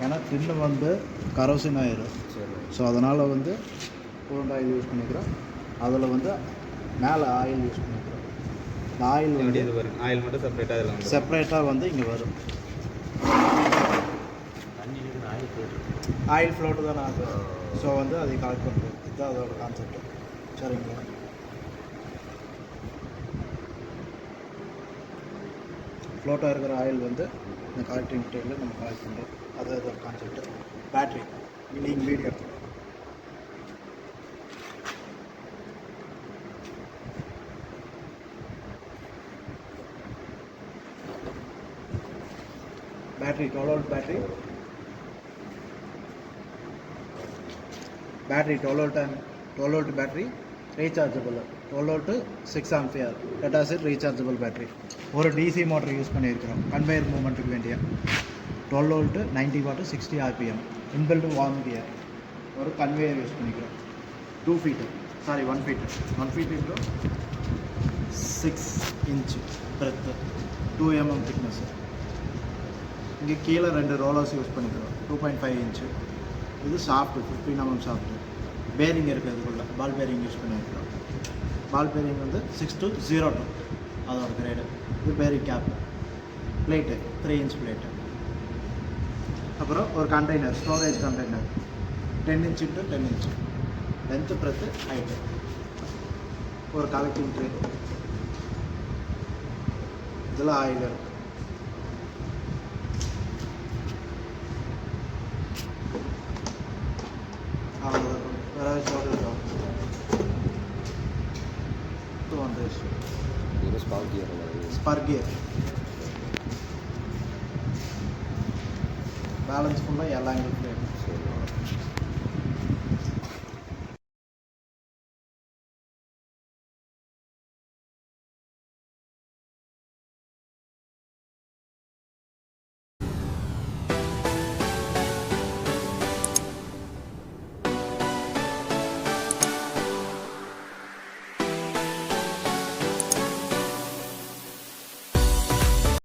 ஏன்னா டின்னு வந்து கரோசின் ஆயிரும். ஸோ அதனால் வந்து கூலண்ட் ஆயில் யூஸ் பண்ணிக்கிறோம். அதில் வந்து மேலே ஆயில் யூஸ் பண்ணிக்கிறோம். இந்த ஆயில் வந்து இது வரும், ஆயில் மட்டும் செப்பரேட்டாக வந்து இங்கே வரும். ஆயில் ஃப்ளோட்டு தான் ஆகும். ஸோ வந்து அதை கலெக்ட் பண்ணுறோம். இதுதான் அதோட கான்செப்ட். சரிங்களா? ஃப்ளோட்டாக இருக்கிற ஆயில் வந்து இந்த கலெக்டிங் டேபிளில் நம்ம கலெக்ட் பண்ணுறோம். அது அதோட கான்செப்ட். பேட்ரி நீங்கள் video battery 12 volt battery 12 volt battery rechargeable 12 volt 6 ampere lead acid rechargeable battery ஒரு DC மோட்டர் யூஸ் பண்ணியிருக்கிறோம் கன்வேயர் மூவ்மெண்ட்டுக்கு வேண்டிய 12 volt 90 watt 60 rpm inbuilt warm gear ஒரு கன்வேயர் யூஸ் பண்ணிக்கிறோம் 1 feet into 6 inch breadth 2 mm thickness. இங்கே கீழே 2 rollers use பண்ணிக்கிறோம் 2.5 inch. இது soft 15 mm soft bearing இருக்குது. இதுக்குள்ள பால் பேரிங் யூஸ் பண்ணியிருக்கிறோம். பால் பேரிங் வந்து 6-02 அதோட கிரேடு. இது bearing cap plate 3 inch plate. அப்புறம் ஒரு container storage container 10 inch into 10 inch length breadth height. ஒரு கலெக்டிங் ட்ரே. இதில் ஆயில் இருக்குது. Spark gear. Balance full all angle plate.